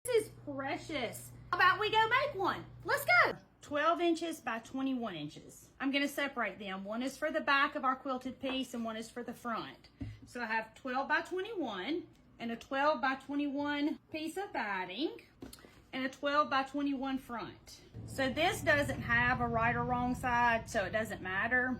This is precious. How about we go make one? Let's go. 12 inches by 21 inches. I'm going to separate them. One is for the back of our quilted piece and one is for the front. So I have 12 by 21 and a 12 by 21 piece of batting and a 12 by 21 front. So this doesn't have a right or wrong side, so it doesn't matter.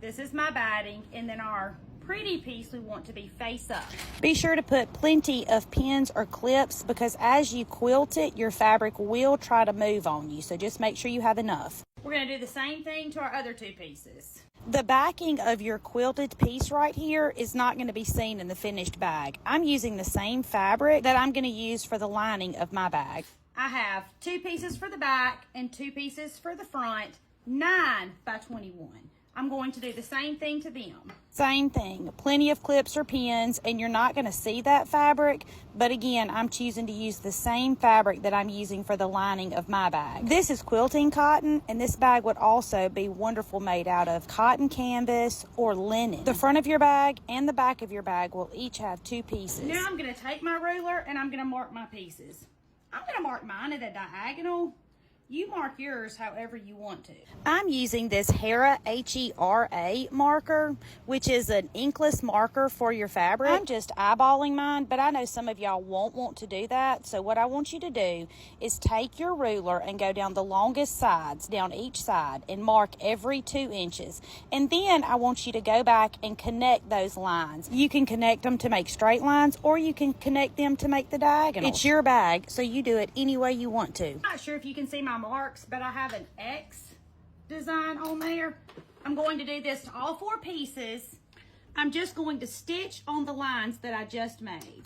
This is my batting, and then our pretty piece we want to be face up. Be sure to put plenty of pins or clips because as you quilt it, your fabric will try to move on you. So just make sure you have enough. We're going to do the same thing to our other two pieces. The backing of your quilted piece right here is not going to be seen in the finished bag. I'm using the same fabric that I'm going to use for the lining of my bag. I have 2 pieces for the back and 2 pieces for the front, 9 by 21. I'm going to do the same thing to them. Same thing, plenty of clips or pins, and you're not going to see that fabric, but again, I'm choosing to use the same fabric that I'm using for the lining of my bag. This is quilting cotton, and this bag would also be wonderful made out of cotton canvas or linen. The front of your bag and the back of your bag will each have 2 pieces. Now I'm going to take my ruler and I'm going to mark my pieces. I'm going to mark mine at a diagonal. You mark yours however you want to. I'm using this Hera, H-E-R-A marker, which is an inkless marker for your fabric. I'm just eyeballing mine, but I know some of y'all won't want to do that. So what I want you to do is take your ruler and go down the longest sides, down each side, and mark every 2 inches. And then I want you to go back and connect those lines. You can connect them to make straight lines, or you can connect them to make the diagonal. It's your bag, so you do it any way you want to. I'm not sure if you can see my marks, but I have an X design on there. I'm going to do this to all 4 pieces. I'm just going to stitch on the lines that I just made.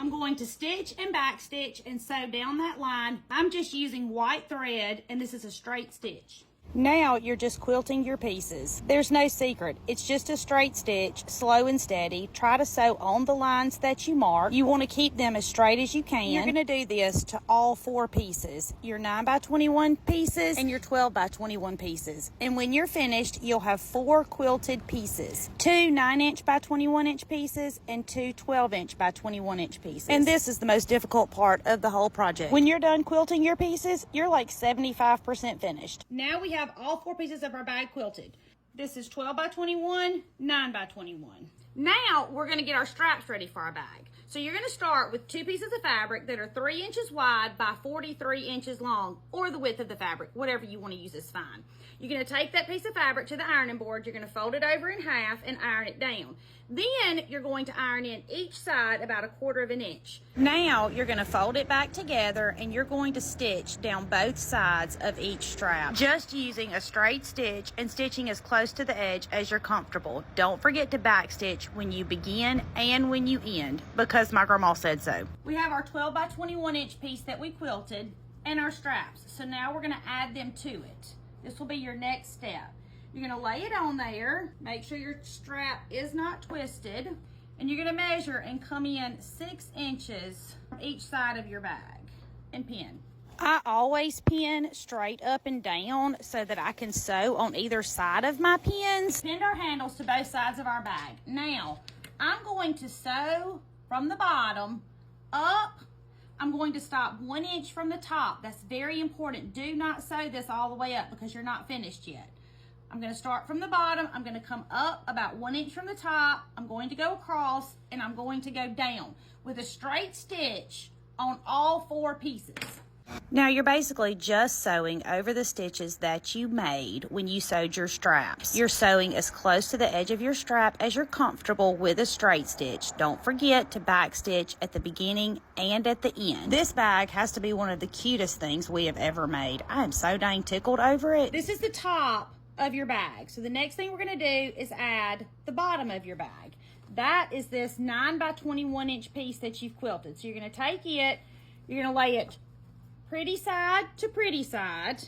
I'm going to stitch and back stitch and sew down that line. I'm just using white thread, and this is a straight stitch. Now you're just quilting your pieces. There's no secret. It's just a straight stitch, slow and steady. Try to sew on the lines that you mark. You want to keep them as straight as you can. You're going to do this to all 4 pieces. Your 9 by 21 pieces and your 12 by 21 pieces. And when you're finished, you'll have 4 quilted pieces. 2 9-inch by 21-inch pieces and 2 12-inch by 21-inch pieces. And this is the most difficult part of the whole project. When you're done quilting your pieces, you're like 75% finished. Now we have all 4 pieces of our bag quilted. This is 12 by 21, 9 by 21. Now we're going to get our straps ready for our bag. So you're going to start with 2 pieces of fabric that are 3 inches wide by 43 inches long, or the width of the fabric, whatever you want to use is fine. You're going to take that piece of fabric to the ironing board. You're going to fold it over in half and iron it down. Then you're going to iron in each side about 1/4 inch. Now you're going to fold it back together and you're going to stitch down both sides of each strap. Just using a straight stitch and stitching as close to the edge as you're comfortable. Don't forget to back stitch when you begin and when you end, because my grandma said so. We have our 12 by 21 inch piece that we quilted and our straps. So now we're going to add them to it. This will be your next step. You're going to lay it on there, make sure your strap is not twisted, and you're going to measure and come in 6 inches from each side of your bag and pin. I always pin straight up and down so that I can sew on either side of my pins. Pinned our handles to both sides of our bag. Now, I'm going to sew from the bottom up. I'm going to stop 1 inch from the top. That's very important. Do not sew this all the way up because you're not finished yet. I'm going to start from the bottom. I'm going to come up about 1 inch from the top. I'm going to go across and I'm going to go down with a straight stitch on all 4 pieces. Now you're basically just sewing over the stitches that you made when you sewed your straps. You're sewing as close to the edge of your strap as you're comfortable with a straight stitch. Don't forget to back stitch at the beginning and at the end. This bag has to be one of the cutest things we have ever made. I am so dang tickled over it. This is the top of your bag. So the next thing we're going to do is add the bottom of your bag. That is this 9 by 21 inch piece that you've quilted. So you're going to take it, you're going to lay it pretty side to pretty side,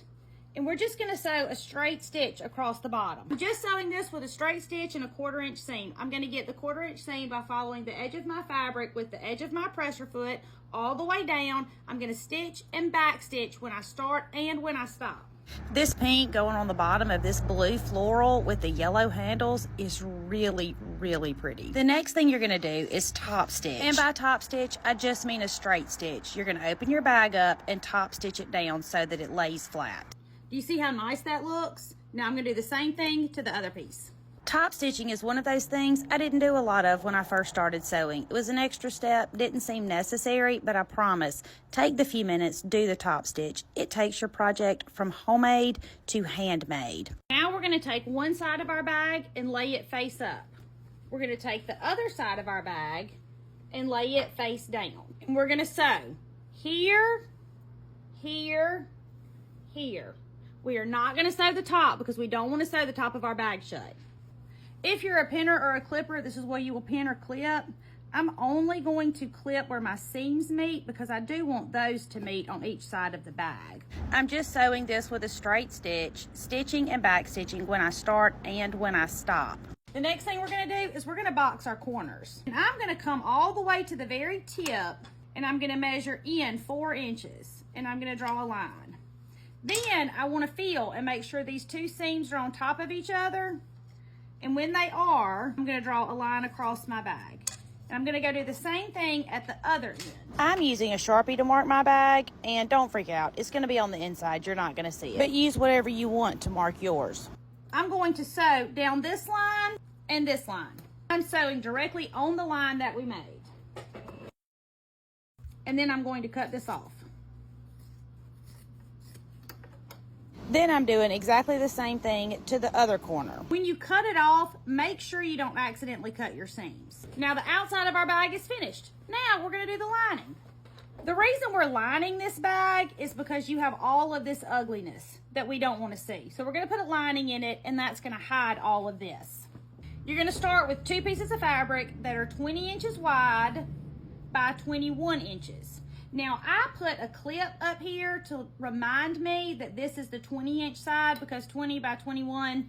and we're just going to sew a straight stitch across the bottom. I'm just sewing this with a straight stitch and a 1/4 inch seam. I'm going to get the 1/4 inch seam by following the edge of my fabric with the edge of my pressure foot all the way down. I'm going to stitch and back stitch when I start and when I stop. This pink going on the bottom of this blue floral with the yellow handles is really, really pretty. The next thing you're gonna do is top stitch. And by top stitch, I just mean a straight stitch. You're gonna open your bag up and top stitch it down so that it lays flat. Do you see how nice that looks? Now I'm gonna do the same thing to the other piece. Top stitching is one of those things I didn't do a lot of when I first started sewing. It was an extra step, didn't seem necessary, but I promise, take the few minutes, do the top stitch. It takes your project from homemade to handmade. Now we're going to take one side of our bag and lay it face up. We're going to take the other side of our bag and lay it face down. And we're going to sew here, here, here. We are not going to sew the top because we don't want to sew the top of our bag shut. If you're a pinner or a clipper, this is where you will pin or clip. I'm only going to clip where my seams meet because I do want those to meet on each side of the bag. I'm just sewing this with a straight stitch, stitching and back stitching when I start and when I stop. The next thing we're going to do is we're going to box our corners. And I'm going to come all the way to the very tip and I'm going to measure in 4 inches and I'm going to draw a line. Then I want to feel and make sure these two seams are on top of each other. And when they are, I'm going to draw a line across my bag. And I'm going to go do the same thing at the other end. I'm using a Sharpie to mark my bag, and don't freak out. It's going to be on the inside. You're not going to see it. But use whatever you want to mark yours. I'm going to sew down this line and this line. I'm sewing directly on the line that we made. And then I'm going to cut this off. Then I'm doing exactly the same thing to the other corner. When you cut it off, make sure you don't accidentally cut your seams. Now the outside of our bag is finished. Now we're going to do the lining. The reason we're lining this bag is because you have all of this ugliness that we don't want to see. So we're going to put a lining in it and that's going to hide all of this. You're going to start with 2 pieces of fabric that are 20 inches wide by 21 inches. Now, I put a clip up here to remind me that this is the 20-inch side because 20 by 21,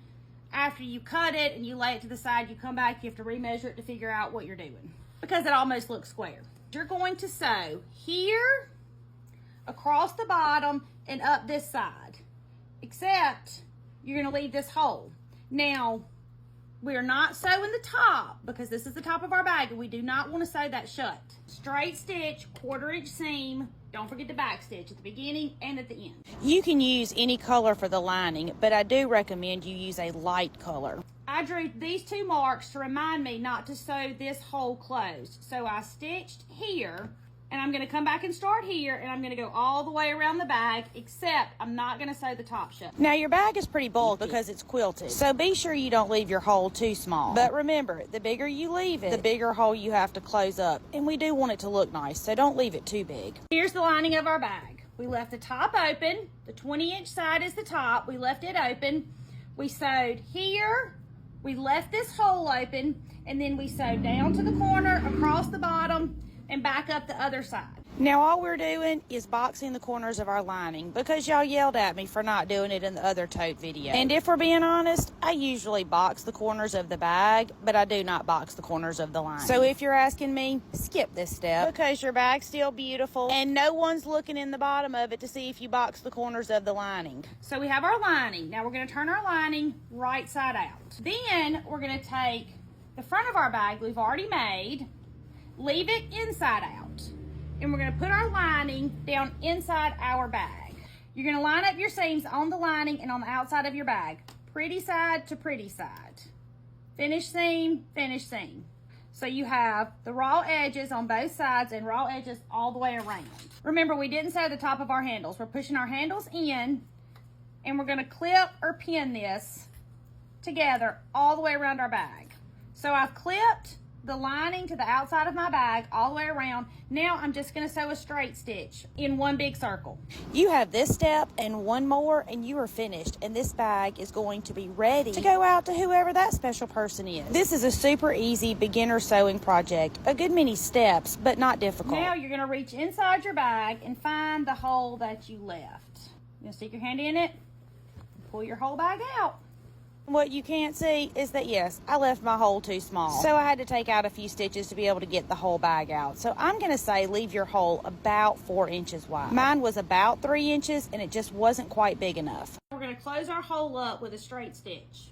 after you cut it and you lay it to the side, you come back, you have to remeasure it to figure out what you're doing because it almost looks square. You're going to sew here, across the bottom, and up this side, except you're going to leave this hole. Now, we are not sewing the top because this is the top of our bag and we do not want to sew that shut. Straight stitch, 1/4 inch seam. Don't forget the back stitch at the beginning and at the end. You can use any color for the lining, but I do recommend you use a light color. I drew these 2 marks to remind me not to sew this hole closed. So I stitched here. And I'm going to come back and start here, and I'm going to go all the way around the bag, except I'm not going to sew the top shut. Now, your bag is pretty bulky because it's quilted, so be sure you don't leave your hole too small. But remember, the bigger you leave it, the bigger hole you have to close up. And we do want it to look nice, so don't leave it too big. Here's the lining of our bag. We left the top open. The 20-inch side is the top. We left it open. We sewed here. We left this hole open, and then we sewed down to the corner, across the bottom, and back up the other side. Now all we're doing is boxing the corners of our lining because y'all yelled at me for not doing it in the other tote video. And if we're being honest, I usually box the corners of the bag, but I do not box the corners of the lining. So if you're asking me, skip this step because your bag's still beautiful and no one's looking in the bottom of it to see if you box the corners of the lining. So we have our lining. Now we're going to turn our lining right side out. Then we're going to take the front of our bag we've already made, leave it inside out, and we're going to put our lining down inside our bag. You're going to line up your seams on the lining and on the outside of your bag, pretty side to pretty side. Finish seam, finish seam. So you have the raw edges on both sides and raw edges all the way around. Remember, we didn't sew the top of our handles. We're pushing our handles in, and we're going to clip or pin this together all the way around our bag. So I've clipped the lining to the outside of my bag all the way around. Now I'm just going to sew a straight stitch in one big circle. You have this step and one more and you are finished, and this bag is going to be ready to go out to whoever that special person is. This is a super easy beginner sewing project, a good many steps but not difficult. Now you're going to reach inside your bag and find the hole that you left. You're going to stick your hand in it and pull your whole bag out. What you can't see is that, yes, I left my hole too small. So I had to take out a few stitches to be able to get the whole bag out. So I'm going to say leave your hole about 4 inches wide. Mine was about 3 inches and it just wasn't quite big enough. We're going to close our hole up with a straight stitch.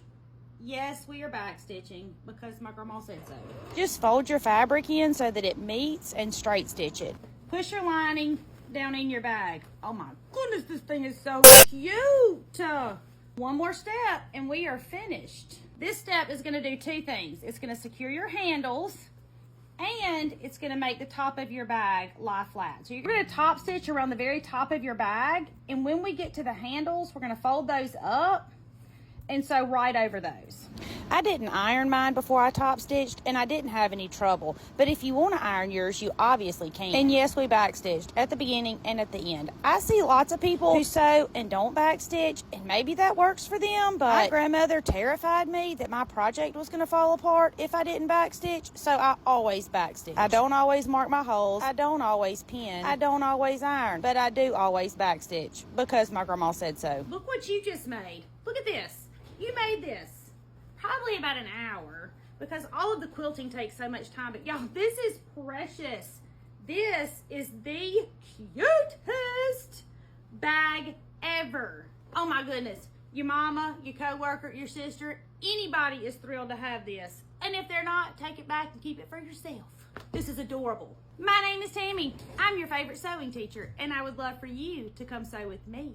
Yes, we are back stitching because my grandma said so. Just fold your fabric in so that it meets and straight stitch it. Push your lining down in your bag. Oh my goodness, this thing is so cute. One more step and we are finished. This step is going to do two things. It's going to secure your handles and it's going to make the top of your bag lie flat. So you're going to top stitch around the very top of your bag, and when we get to the handles, we're going to fold those up and sew right over those. I didn't iron mine before I top stitched, and I didn't have any trouble. But if you want to iron yours, you obviously can. And yes, we back stitched at the beginning and at the end. I see lots of people who sew and don't back stitch, and maybe that works for them, but my grandmother terrified me that my project was going to fall apart if I didn't back stitch, so I always back stitch. I don't always mark my holes. I don't always pin. I don't always iron, but I do always back stitch because my grandma said so. Look what you just made. Look at this. You made this probably about an hour because all of the quilting takes so much time. But y'all, this is precious. This is the cutest bag ever. Oh my goodness. Your mama, your coworker, your sister, anybody is thrilled to have this. And if they're not, take it back and keep it for yourself. This is adorable. My name is Tammy. I'm your favorite sewing teacher, and I would love for you to come sew with me.